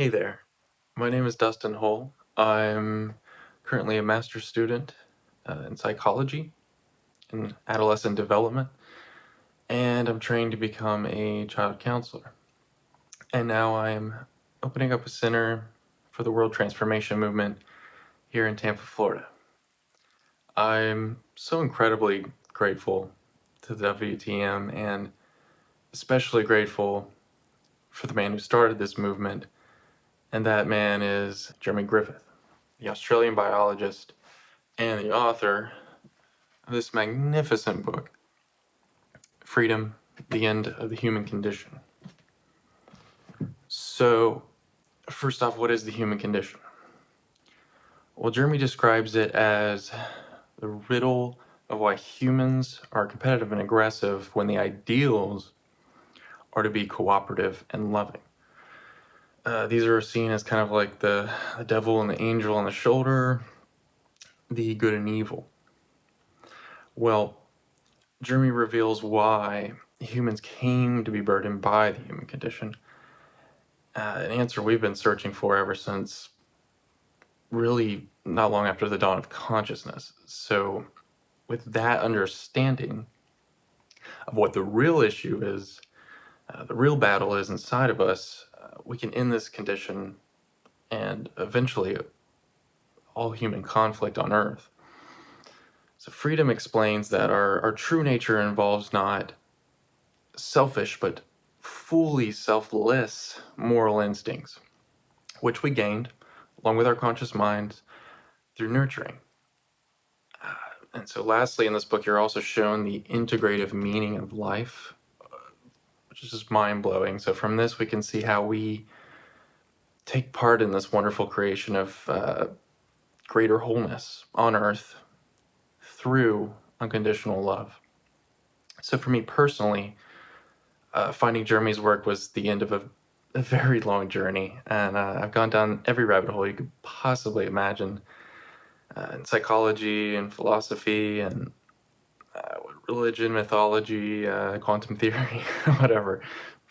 Hey there, my name is Dustin Hull. I'm currently a master's student in psychology and adolescent development, and I'm trained to become a child counselor. And now I'm opening up a center for the World Transformation Movement here in Tampa, Florida. I'm so incredibly grateful to the WTM and especially grateful for the man who started this movement, and that man is Jeremy Griffith, the Australian biologist and the author of this magnificent book, Freedom, the End of the Human Condition. So, first off, what is the human condition? Well, Jeremy describes it as the riddle of why humans are competitive and aggressive when the ideals are to be cooperative and loving. These are seen as kind of like the devil and the angel on the shoulder, the good and evil. Well, Jeremy reveals why humans came to be burdened by the human condition. An answer we've been searching for ever since really not long after the dawn of consciousness. So, with that understanding of what the real issue is, the real battle is inside of us, we can end this condition and eventually all human conflict on Earth. So, freedom explains that our true nature involves not selfish but fully selfless moral instincts, which we gained along with our conscious minds through nurturing. And so, lastly, in this book, you're also shown the integrative meaning of life, which is just mind blowing. So, from this, we can see how we take part in this wonderful creation of greater wholeness on earth through unconditional love. So, for me personally, finding Jeremy's work was the end of a very long journey, and I've gone down every rabbit hole you could possibly imagine in psychology and philosophy and religion, mythology, quantum theory, whatever.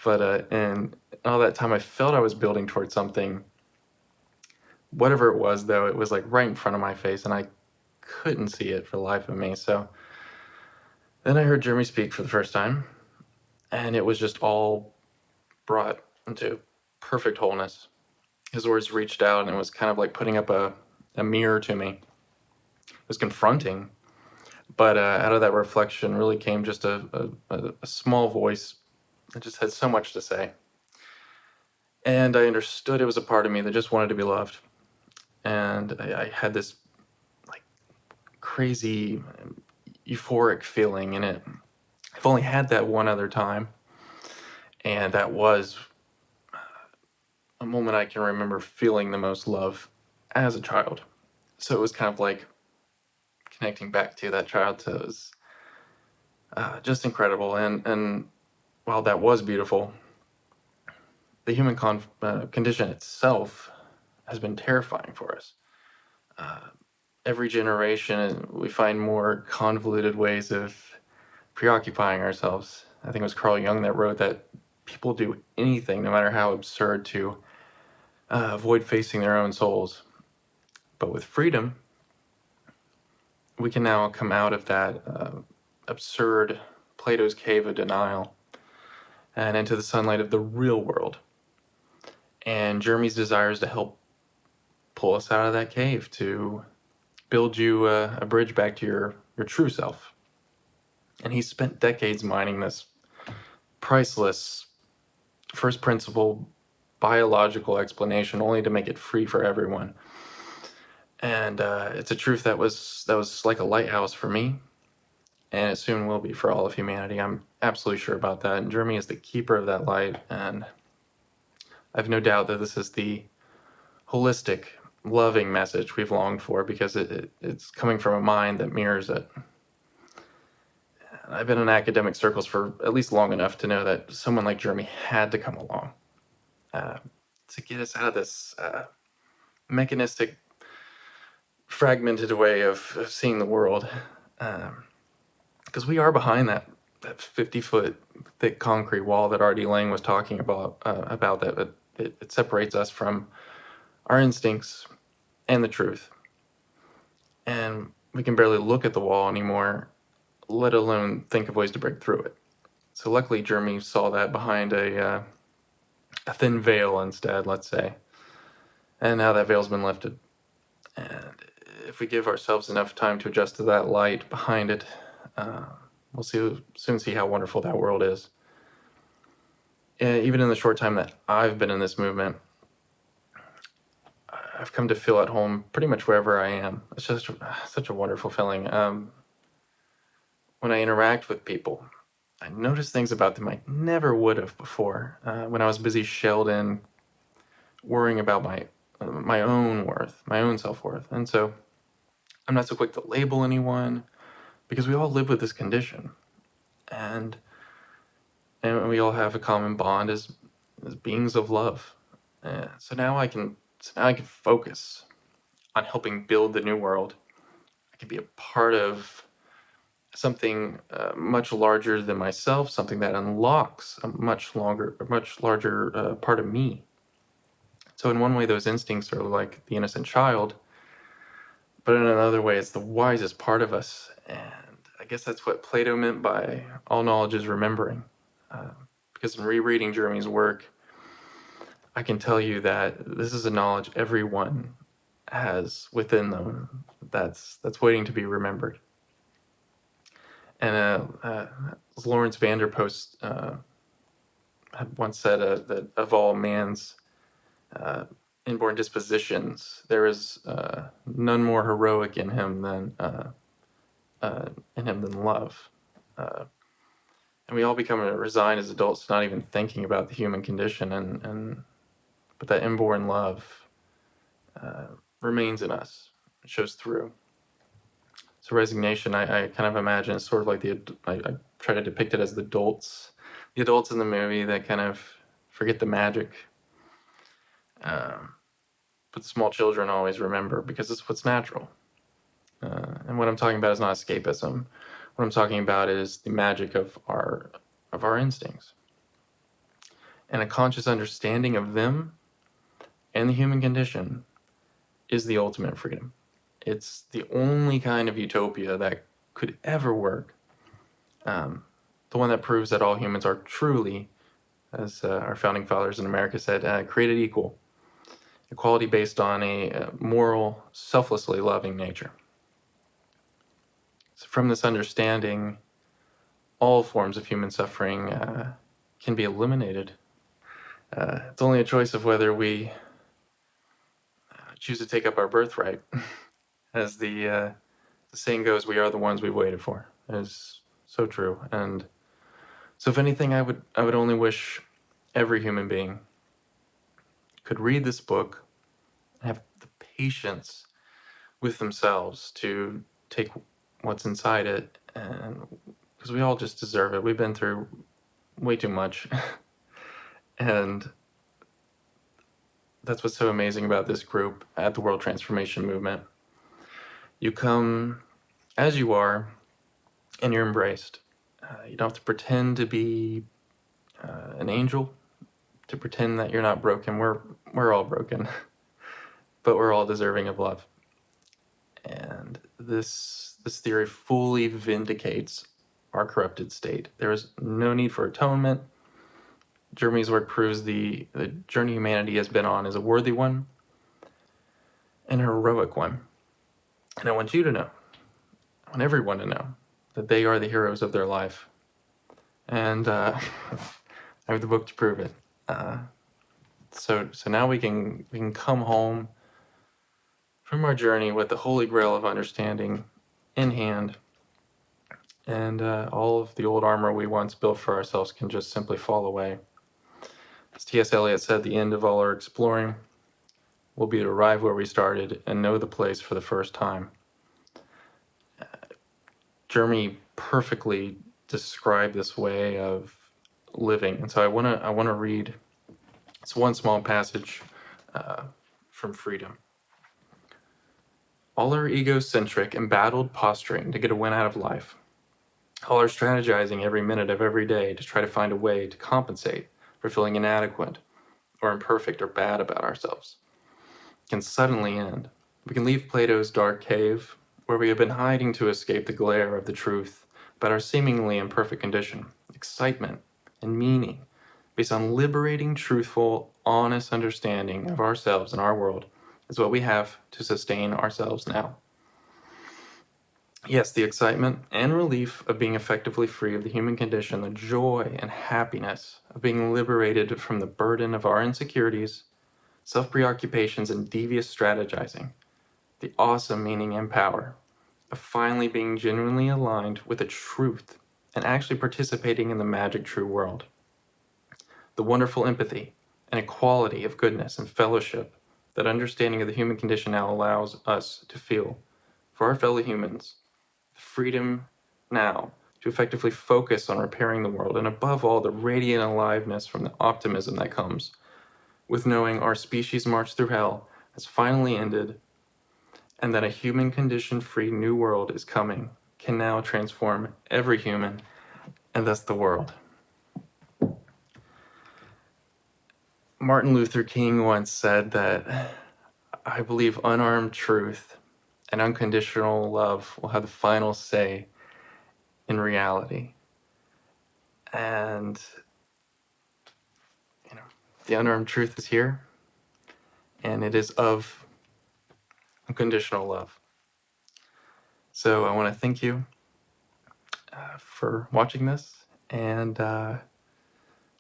But in all that time, I felt I was building towards something. Whatever it was, though, it was like right in front of my face, and I couldn't see it for the life of me. So then I heard Jeremy speak for the first time, and it was just all brought into perfect wholeness. His words reached out, and it was kind of like putting up a mirror to me. It was confronting, but out of that reflection really came just a small voice that just had so much to say. And I understood it was a part of me that just wanted to be loved. And I had this like crazy euphoric feeling in it. I've only had that one other time, and that was a moment I can remember feeling the most love as a child. So it was kind of like connecting back to that child. So it was just incredible. And while that was beautiful, the human condition itself has been terrifying for us. Uh, every generation, we find more convoluted ways of preoccupying ourselves. I think it was Carl Jung that wrote that people do anything, no matter how absurd, to avoid facing their own souls. But with freedom, we can now come out of that absurd Plato's cave of denial and into the sunlight of the real world. And Jeremy's desire is to help pull us out of that cave, to build you a bridge back to your true self. And he spent decades mining this priceless first principle biological explanation only to make it free for everyone. And it's a truth that was like a lighthouse for me, and it soon will be for all of humanity. I'm absolutely sure about that. And Jeremy is the keeper of that light, and I have no doubt that this is the holistic, loving message we've longed for, because it's coming from a mind that mirrors it. I've been in academic circles for at least long enough to know that someone like Jeremy had to come along to get us out of this mechanistic, fragmented way of seeing the world. Because we are behind that 50-foot thick concrete wall that R.D. Laing was talking about that It separates us from our instincts and the truth. And we can barely look at the wall anymore, let alone think of ways to break through it. So luckily, Jeremy saw that behind a thin veil instead, let's say. And now that veil's been lifted. And if we give ourselves enough time to adjust to that light behind it, we'll soon see how wonderful that world is. And even in the short time that I've been in this movement, I've come to feel at home pretty much wherever I am. It's just such a wonderful feeling. When I interact with people, I notice things about them I never would have before. When I was busy shelled in, worrying about my own worth, my own self-worth. And so I'm not so quick to label anyone because we all live with this condition. And we all have a common bond as beings of love. So now I can focus on helping build the new world. I can be a part of something much larger than myself, something that unlocks a much larger part of me. So in one way, those instincts are like the innocent child, but in another way, it's the wisest part of us. And I guess that's what Plato meant by all knowledge is remembering. Because in rereading Jeremy's work, I can tell you that this is a knowledge everyone has within them that's waiting to be remembered. And as Lawrence Vanderpost had once said that of all man's inborn dispositions, there is none more heroic in him than love. And we all become resigned as adults, not even thinking about the human condition, but that inborn love remains in us. It shows through. So resignation, I kind of imagine is sort of like I try to depict it as the adults in the movie that kind of forget the magic. But small children always remember because it's what's natural. And what I'm talking about is not escapism. What I'm talking about is the magic of our instincts. And a conscious understanding of them and the human condition is the ultimate freedom. It's the only kind of utopia that could ever work. The one that proves that all humans are truly, as our founding fathers in America said, created equal. Equality based on a moral, selflessly loving nature. So from this understanding, all forms of human suffering can be eliminated. It's only a choice of whether we choose to take up our birthright. As the saying goes, we are the ones we waited for. It is so true. And so if anything, I would only wish every human being could read this book and have the patience with themselves to take what's inside it, and because we all just deserve it. We've been through way too much. And that's what's so amazing about this group at the World Transformation Movement. You come as you are, and you're embraced. You don't have to pretend to be an angel, to pretend that you're not broken. We're all broken, but we're all deserving of love. And this theory fully vindicates our corrupted state. There is no need for atonement. Jeremy's work proves the journey humanity has been on is a worthy one and a heroic one. And I want you to know, I want everyone to know, that they are the heroes of their life. And I have the book to prove it. So now we can come home from our journey with the holy grail of understanding in hand, and all of the old armor we once built for ourselves can just simply fall away. As T.S. Eliot said, the end of all our exploring will be to arrive where we started and know the place for the first time. Jeremy perfectly described this way of living, and so I want to read. It's one small passage from Freedom. All our egocentric, embattled posturing to get a win out of life, all our strategizing every minute of every day to try to find a way to compensate for feeling inadequate or imperfect or bad about ourselves can suddenly end. We can leave Plato's dark cave, where we have been hiding to escape the glare of the truth about our seemingly imperfect condition, excitement, and meaning based on liberating, truthful, honest understanding of ourselves and our world is what we have to sustain ourselves now. Yes, the excitement and relief of being effectively free of the human condition, the joy and happiness of being liberated from the burden of our insecurities, self-preoccupations, and devious strategizing, the awesome meaning and power of finally being genuinely aligned with the truth and actually participating in the magic true world. The wonderful empathy and equality of goodness and fellowship that understanding of the human condition now allows us to feel for our fellow humans, the freedom now to effectively focus on repairing the world, and above all, the radiant aliveness from the optimism that comes with knowing our species' march through hell has finally ended, and that a human condition-free new world is coming, can now transform every human, and thus the world. Martin Luther King once said that, I believe unarmed truth and unconditional love will have the final say in reality. And, the unarmed truth is here, and it is of unconditional love. So I want to thank you for watching this, and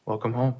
welcome home.